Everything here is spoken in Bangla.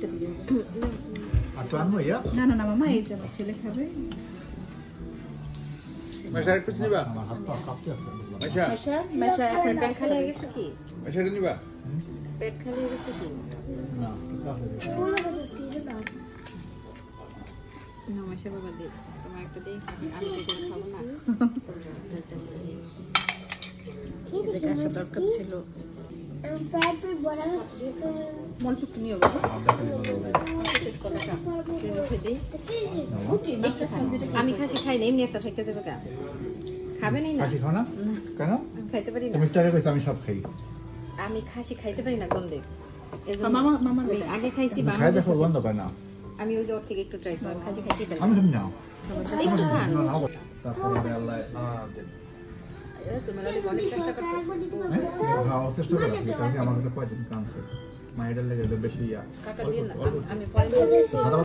একটা দিও আর তো আনবো ইয়া না না না মামা এই যে ছেলে খাবে মাশা একটু নিবা আমার হাত পা কাঁপতে আছে মাশা মাশা এখন পেট খালি হয়ে গেছে কি মাশাটা নিবা পেট খালি হয়ে গেছে কি না ঠিক আছে না মাশা বাবা দে তোমার একটা দে আমি তো খাবো না কি দেখো দরকার ছিল মলটুক নিও বাবা আমি খাসি খাই না এমনি একটা থেকে যাবে কা খাবে নাই না খাসি খাও না কেন খাইতে পারি না তুমি টারে কইছো আমি সব খাই আমি খাসি খাইতে পারি না গন্ধে মামা মামা আমি আগে খাইছি খাই দেখো বন্ধ করে না আমি ওই ওর থেকে একটু ট্রাই করলাম খাসি খাইতে পারি আমি তুমি নাও একটু খান তারপরে আল্লাহ তোমার অনেক চেষ্টা করতেছি চেষ্টা করছি কারণ আমার কাছে কয়দিন কাঁদছে মায়ের লেগে বেশি কাটা দিয়ে না আমি পরে